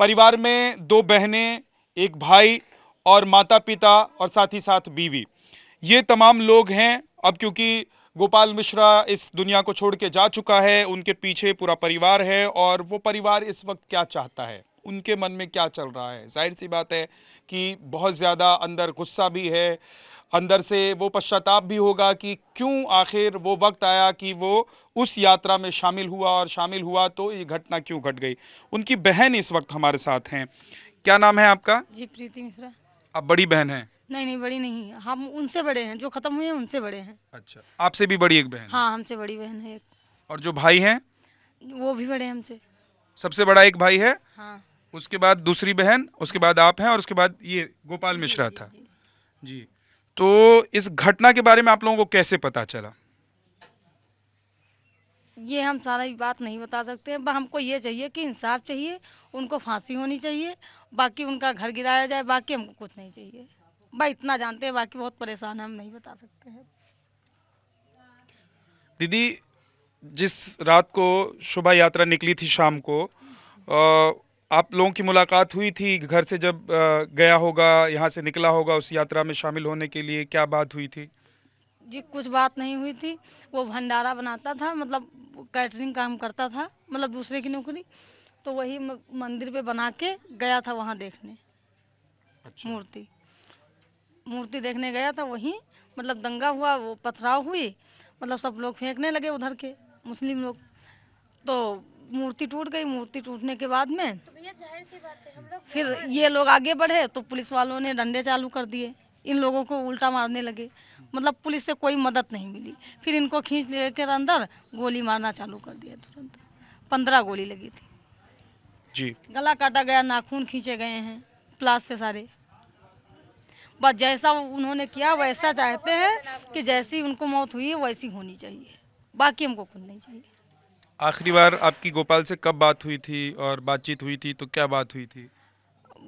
परिवार में दो बहनें, एक भाई और माता पिता और साथ ही साथ बीवी, ये तमाम लोग हैं। अब क्योंकि गोपाल मिश्रा इस दुनिया को छोड़ के जा चुका है, उनके पीछे पूरा परिवार है और वो परिवार इस वक्त क्या चाहता है, उनके मन में क्या चल रहा है, जाहिर सी बात है कि बहुत ज्यादा अंदर गुस्सा भी है, अंदर से वो पश्चाताप भी होगा कि क्यों आखिर वो वक्त आया कि वो उस यात्रा में शामिल हुआ, और शामिल हुआ तो ये घटना क्यों घट गई। उनकी बहन इस वक्त हमारे साथ हैं। क्या नाम है आपका? जी प्रीति मिश्रा। आप बड़ी बहन हैं? नहीं नहीं, बड़ी नहीं, हम उनसे बड़े हैं, जो खत्म हुए हैं उनसे बड़े हैं। अच्छा, आपसे भी बड़ी एक बहन है। हाँ, हमसे बड़ी बहन है एक। और जो भाई हैं? वो भी बड़े हैं हमसे। सबसे बड़ा एक भाई है, हाँ। उसके बाद दूसरी बहन, उसके हाँ। बाद आप हैं और उसके बाद ये गोपाल जी मिश्रा जी था। जी। जी। तो इस घटना के बारे में आप लोगों को कैसे पता चला? ये हम सारा ही बात नहीं बता सकते हैं, हमको ये चाहिए कि इंसाफ चाहिए, उनको फांसी होनी चाहिए, बाकी उनका घर गिराया जाए, बाकी हमको कुछ नहीं चाहिए। भाई इतना जानते हैं, बाकी बहुत परेशान हैं, हम नहीं बता सकते हैं। दीदी, जिस रात को शोभा यात्रा निकली थी शाम को, आप लोगों की मुलाकात हुई थी घर से जब गया होगा, यहाँ से निकला होगा उस यात्रा में शामिल होने के लिए, क्या बात हुई थी? जी कुछ बात नहीं हुई थी। वो भंडारा बनाता था, मतलब कैटरिंग काम करता था, मतलब दूसरे की नौकरी। तो वही मंदिर पे बना के गया था वहाँ देखने। अच्छा। मूर्ति मूर्ति देखने गया था वहीं। मतलब दंगा हुआ, वो पथराव हुई, मतलब सब लोग फेंकने लगे उधर के मुस्लिम लोग। तो मूर्ति टूट गई। मूर्ति टूटने के बाद में फिर ये लोग आगे बढ़े तो पुलिस वालों ने डंडे चालू कर दिए, इन लोगों को उल्टा मारने लगे। मतलब पुलिस से कोई मदद नहीं मिली। फिर इनको खींच लेकर अंदर गोली मारना चालू कर दिया तुरंत। 15 गोली लगी थी। जी। गला काटा गया, नाखून खींचे गए हैं प्लास से सारे। बस जैसा उन्होंने किया वैसा चाहते हैं कि जैसी उनको मौत हुई है वैसी होनी चाहिए, बाकी हमको कुछ नहीं चाहिए। आखिरी बार आपकी गोपाल से कब बात हुई थी और बातचीत हुई थी तो क्या बात हुई थी?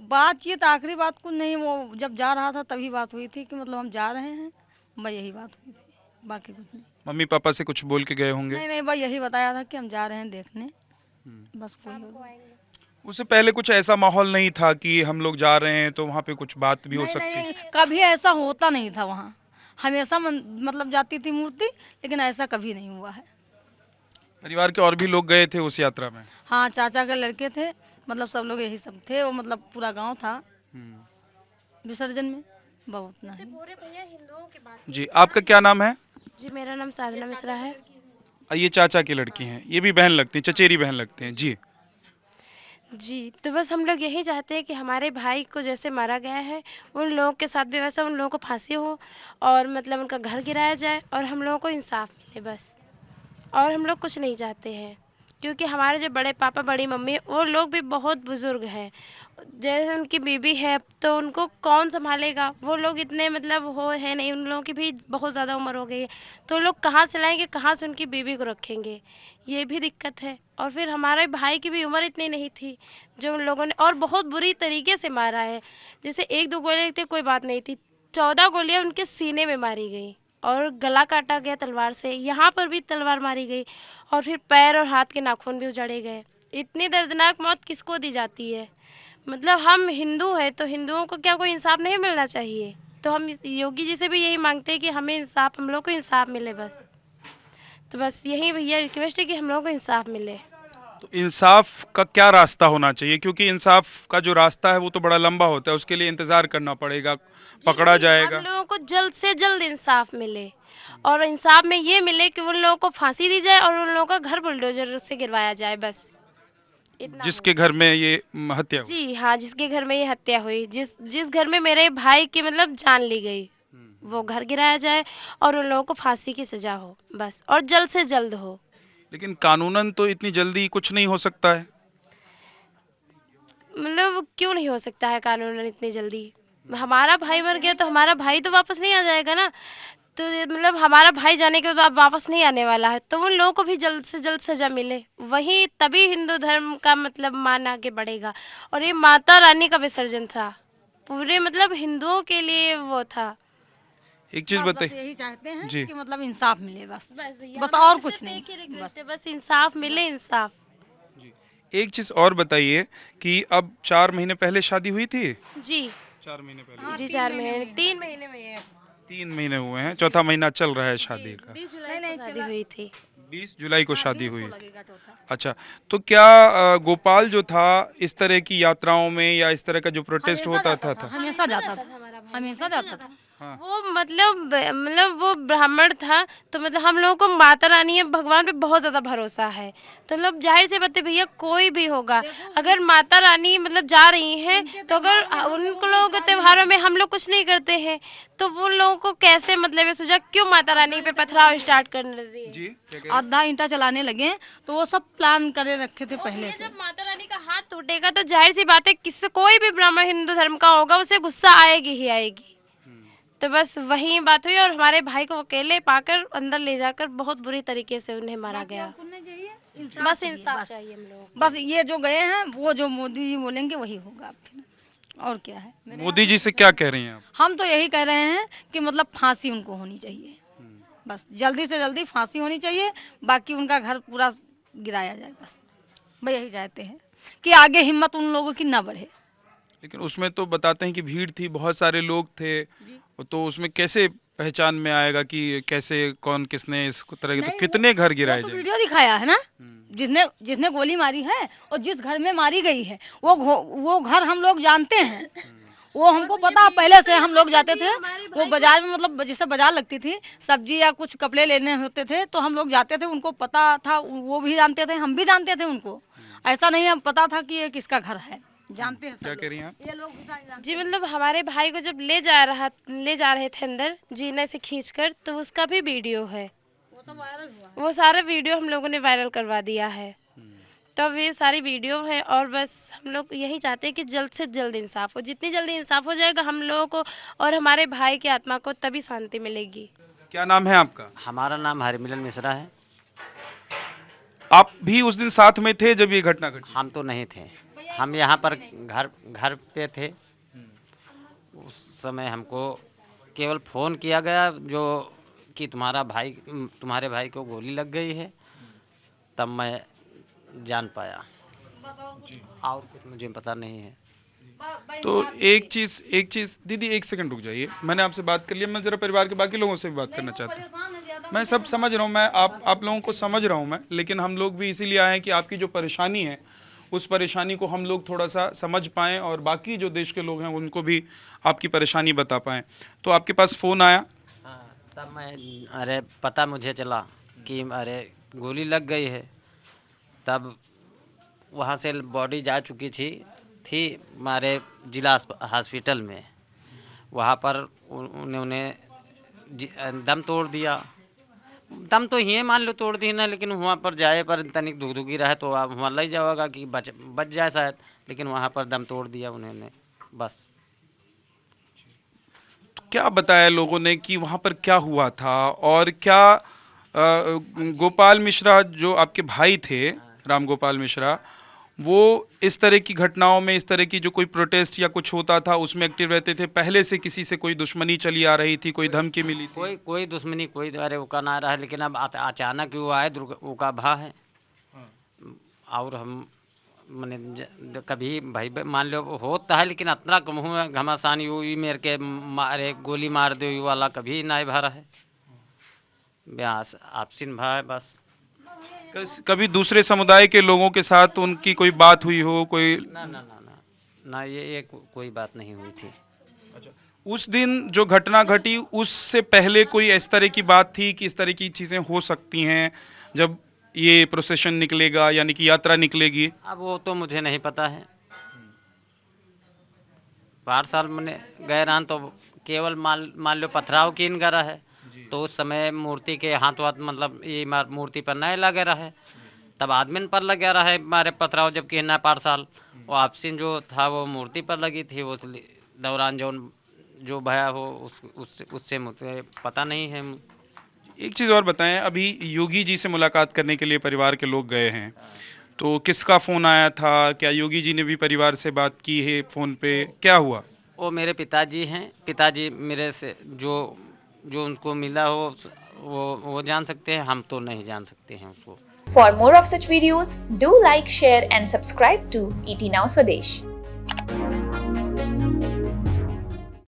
बातचीत आखिरी बात कुछ नहीं, वो जब जा रहा था तभी बात हुई थी कि मतलब हम जा रहे हैं, बस यही बात हुई थी, बाकी कुछ नहीं। मम्मी पापा से कुछ बोल के गए होंगे? नहीं नहीं, बस यही बताया था कि हम जा रहे हैं देखने, हम्म। बस कोई और। उससे पहले कुछ ऐसा माहौल नहीं था कि हम लोग जा रहे हैं तो वहां पे कुछ बात भी हो नहीं सकती? नहीं, कभी ऐसा होता नहीं था वहाँ। हमेशा मतलब जाती थी मूर्ति, लेकिन ऐसा कभी नहीं हुआ है। परिवार के और भी लोग गए थे उस यात्रा में? हाँ, चाचा के लड़के थे, मतलब सब लोग यही सब थे, वो मतलब पूरा गांव था हम्म। विसर्जन में, बहुत नहीं। जी, आपका क्या नाम है? जी मेरा नाम साधना मिश्रा है। ये चाचा की लड़की हैं, ये भी बहन लगती हैं, चचेरी बहन लगते हैं जी। जी तो बस हम लोग यही चाहते हैं कि हमारे भाई को जैसे मारा गया है उन लोगों के साथ भी वैसा उन लोगों को फांसी हो, और मतलब उनका घर गिराया जाए और हम लोगों को इंसाफ मिले बस। और हम लोग कुछ नहीं चाहते हैं, क्योंकि हमारे जो बड़े पापा बड़ी मम्मी वो लोग भी बहुत बुजुर्ग हैं। जैसे उनकी बीबी है तो उनको कौन संभालेगा, वो लोग इतने मतलब हो है नहीं, उन लोगों की भी बहुत ज़्यादा उम्र हो गई है। तो लोग कहाँ से लाएंगे, कहाँ से उनकी बीबी को रखेंगे, ये भी दिक्कत है। और फिर हमारे भाई की भी उम्र इतनी नहीं थी जो उन लोगों ने, और बहुत बुरी तरीके से मारा है। जैसे एक दो गोली लगती कोई बात नहीं थी, 14 गोलियां उनके सीने में मारी गई और गला काटा गया तलवार से, यहाँ पर भी तलवार मारी गई, और फिर पैर और हाथ के नाखून भी उजाड़े गए। इतनी दर्दनाक मौत किसको दी जाती है। मतलब हम हिंदू हैं तो हिंदुओं को क्या कोई इंसाफ नहीं मिलना चाहिए। तो हम योगी जी से भी यही मांगते हैं कि हमें इंसाफ, हम लोग को इंसाफ मिले बस। तो बस यही भैया रिक्वेस्ट है कि हम लोग को इंसाफ मिले। तो इंसाफ का क्या रास्ता होना चाहिए, क्योंकि इंसाफ का जो रास्ता है वो तो बड़ा लंबा होता है, उसके लिए इंतजार करना पड़ेगा, जी पकड़ा वही हम जाएगा। लोगों को जल्द से जल्द इंसाफ मिले, और इंसाफ में ये मिले कि उन लोगों को फांसी दी जाए और उन लोगों का घर बुलडोजर से गिरवाया जाए बस। इतना हो। जिसके घर में ये हत्या हुई। जी हाँ, जिसके घर में ये हत्या हुई, जिस जिस घर में मेरे भाई की मतलब जान ली गई, वो घर गिराया जाए और उन लोगों को फांसी की सजा हो बस, और जल्द से जल्द हो। लेकिन कानूनन तो इतनी जल्दी कुछ नहीं हो सकता है। मतलब क्यों नहीं हो सकता है कानूनन इतनी जल्दी। हमारा भाई मर गया तो हमारा भाई तो वापस नहीं आ जाएगा ना। तो मतलब हमारा भाई जाने के बाद वापस नहीं आने वाला है, तो उन लोगों को भी जल्द से जल्द सजा मिले, वही तभी हिंदू धर्म का मतलब मान आगे बढ़ेगा। और ये माता रानी का विसर्जन था, पूरे मतलब हिंदुओं के लिए वो था। एक चीज बस बस बताइए। यही चाहते हैं जी। कि मतलब इंसाफ मिले बस। बस भैया बस हमारी और तो कुछ सिर्फ नहीं। एक ही बस रिक्वेस्ट है, बस इंसाफ मिले, इंसाफ। जी। एक चीज और बताइए कि अब 4 महीने पहले शादी हुई थी। जी 4 महीने पहले। हाँ, जी 3 4 महीने महीने हुए 3 महीने में है। 3 महीने हुए हैं, चौथा महीना चल रहा है शादी का। 20 जुलाई नहीं को शादी चला। हुई थी। 20 जुलाई को हाँ, शादी 20 को हुई थी। लगेगा चौथा। अच्छा, तो क्या गोपाल जो था इस तरह की यात्राओं में या इस तरह का जो प्रोटेस्ट हमेशा होता जाता था, था? हमेशा जाता था था, हमारा भाई, हमेशा जाता था। हाँ। वो मतलब वो ब्राह्मण था, तो मतलब हम लोगों को माता रानी या भगवान पे बहुत ज्यादा भरोसा है। तो मतलब जाहिर सी बात है भैया, कोई भी होगा, अगर माता रानी मतलब जा रही हैं, तो अगर उन लोगों के त्योहारों में हम लोग कुछ नहीं करते हैं, तो वो लोगों को कैसे मतलब ये सोचा क्यों माता रानी पे पथराव स्टार्ट करने दिए। जी, क्या कह रहे हैं? आधा ईंटा चलाने लगे तो वो सब प्लान करे रखे थे पहले ये से। जब माता रानी का हाथ टूटेगा तो जाहिर सी बात है, किसी कोई भी ब्राह्मण हिंदू धर्म का होगा, उसे गुस्सा आएगी ही आएगी। तो बस वही बात हुई और हमारे भाई को अकेले पाकर अंदर ले जाकर बहुत बुरी तरीके से उन्हें मारा गया। बस इंसाफ चाहिए हम लोग। बस ये जो गए हैं वो जो मोदी जी बोलेंगे वही होगा फिर, और क्या है। मोदी जी से क्या कह रही हैं आप? हम तो यही कह रहे हैं कि मतलब फांसी उनको होनी चाहिए, बस जल्दी से जल्दी फांसी होनी चाहिए, बाकी उनका घर पूरा गिराया जाए, बस भाई यही चाहते हैं कि आगे हिम्मत उन लोगों की ना बढ़े। लेकिन उसमें तो बताते हैं कि भीड़ थी, बहुत सारे लोग थे, तो उसमें कैसे पहचान में आएगा कि कैसे कौन किसने इस तरह के, तो नहीं, कितने घर वो गिराए तो जाएंगे? वीडियो दिखाया है ना, हम्म। जिसने जिसने गोली मारी है और जिस घर में मारी गई है वो घर हम लोग जानते हैं, वो हमको पता, पहले से हम लोग जाते थे वो बाजार में, मतलब जैसे बाजार लगती थी, सब्जी या कुछ कपड़े लेने होते थे तो हम लोग जाते थे, उनको पता था, वो भी जानते थे, हम भी जानते थे उनको। ऐसा नहीं है पता था कि ये किसका घर है, जानते हैं सब क्या लोग। कह रही हैं आप? ये लोग भी जानते जी हैं। मतलब हमारे भाई को जब ले जा रहे थे अंदर जीने से खींचकर, तो उसका भी वीडियो है। वो सब वायरल हुआ है। वो सारा वीडियो हम लोगों ने वायरल करवा दिया है। तब ये सारी वीडियो है और बस हम लोग यही चाहते हैं कि जल्द से जल्द इंसाफ हो। जितनी जल्दी इंसाफ हो जाएगा हम लोगों को और हमारे भाई की आत्मा को तभी शांति मिलेगी। क्या नाम है आपका? हमारा नाम हरिमिलन मिश्रा है। आप भी उस दिन साथ में थे जब ये घटना घटी? हम तो नहीं थे, हम यहाँ पर घर घर पे थे। उस समय हमको केवल फ़ोन किया गया जो कि तुम्हारे भाई को गोली लग गई है, तब मैं जान पाया, और कुछ मुझे पता नहीं है। तो एक चीज दीदी, एक सेकंड रुक जाइए, मैंने आपसे बात कर लिया, मैं जरा परिवार के बाकी लोगों से भी बात करना चाहता हूँ। मैं सब समझ रहा हूँ, मैं आप लोगों को समझ रहा हूँ मैं, लेकिन हम लोग भी इसीलिए आए हैं कि आपकी जो परेशानी है उस परेशानी को हम लोग थोड़ा सा समझ पाएं और बाकी जो देश के लोग हैं उनको भी आपकी परेशानी बता पाएं। तो आपके पास फोन आया? हाँ, तब मैं अरे पता मुझे चला कि अरे गोली लग गई है। तब वहाँ से बॉडी जा चुकी थी हमारे जिला हॉस्पिटल में। वहाँ पर उन्होंने दम तोड़ दिया। दम तो ही मान लो तोड़ दी ना, लेकिन वहाँ पर जाए पर तनिक दुखी रहे तो आप वहाँ लग जाओगा कि बच जाए शायद, लेकिन वहाँ पर दम तोड़ दिया उन्होंने बस। क्या बताया लोगों ने कि वहां पर क्या हुआ था, और क्या गोपाल मिश्रा जो आपके भाई थे, राम गोपाल मिश्रा, वो इस तरह की घटनाओं में, इस तरह की जो कोई प्रोटेस्ट या कुछ होता था उसमें एक्टिव रहते थे? पहले से किसी से कोई दुश्मनी चली आ रही थी, कोई धमकी मिली थी? कोई दुश्मनी कोई अरे वो का ना रहा है, लेकिन अब अचानक वो आए वो का भा है। और हम मैंने कभी भाई मान लो होता है, लेकिन इतना कम हुआ घमासान यू मेरे के मारे गोली मार दो यू वाला कभी ना भरा है। ब्यास आपसिन भा है बस। कभी दूसरे समुदाय के लोगों के साथ उनकी कोई बात हुई हो? कोई ना ना ना ना ना, ये कोई बात नहीं हुई थी। उस दिन जो घटना घटी उससे पहले कोई इस तरह की बात थी कि इस तरह की चीजें हो सकती हैं जब ये प्रोसेशन निकलेगा, यानी कि यात्रा निकलेगी? अब वो तो मुझे नहीं पता है। 8 साल मैंने गए रहन तो केवल मान लो पथराव की इन गरा है, तो उस समय मूर्ति के हाथ मतलब ये मूर्ति पर नहीं लगे रहे, तब आदमी पर लगे रहे हमारे पथराव, जबकि ना 8 साल वो आपसिन जो था वो मूर्ति पर लगी थी। उस दौरान जो भया हो उससे मुझे पता नहीं है। एक चीज और बताएं, अभी योगी जी से मुलाकात करने के लिए परिवार के लोग गए हैं, तो किसका फोन आया था? क्या योगी जी ने भी परिवार से बात की है फोन पे? क्या हुआ? वो मेरे पिताजी हैं। पिताजी मेरे से जो जो उनको मिला हो वो जान सकते हैं, हम तो नहीं जान सकते हैं उसको। For more of such videos, do like, share and subscribe to ET Now Swadesh.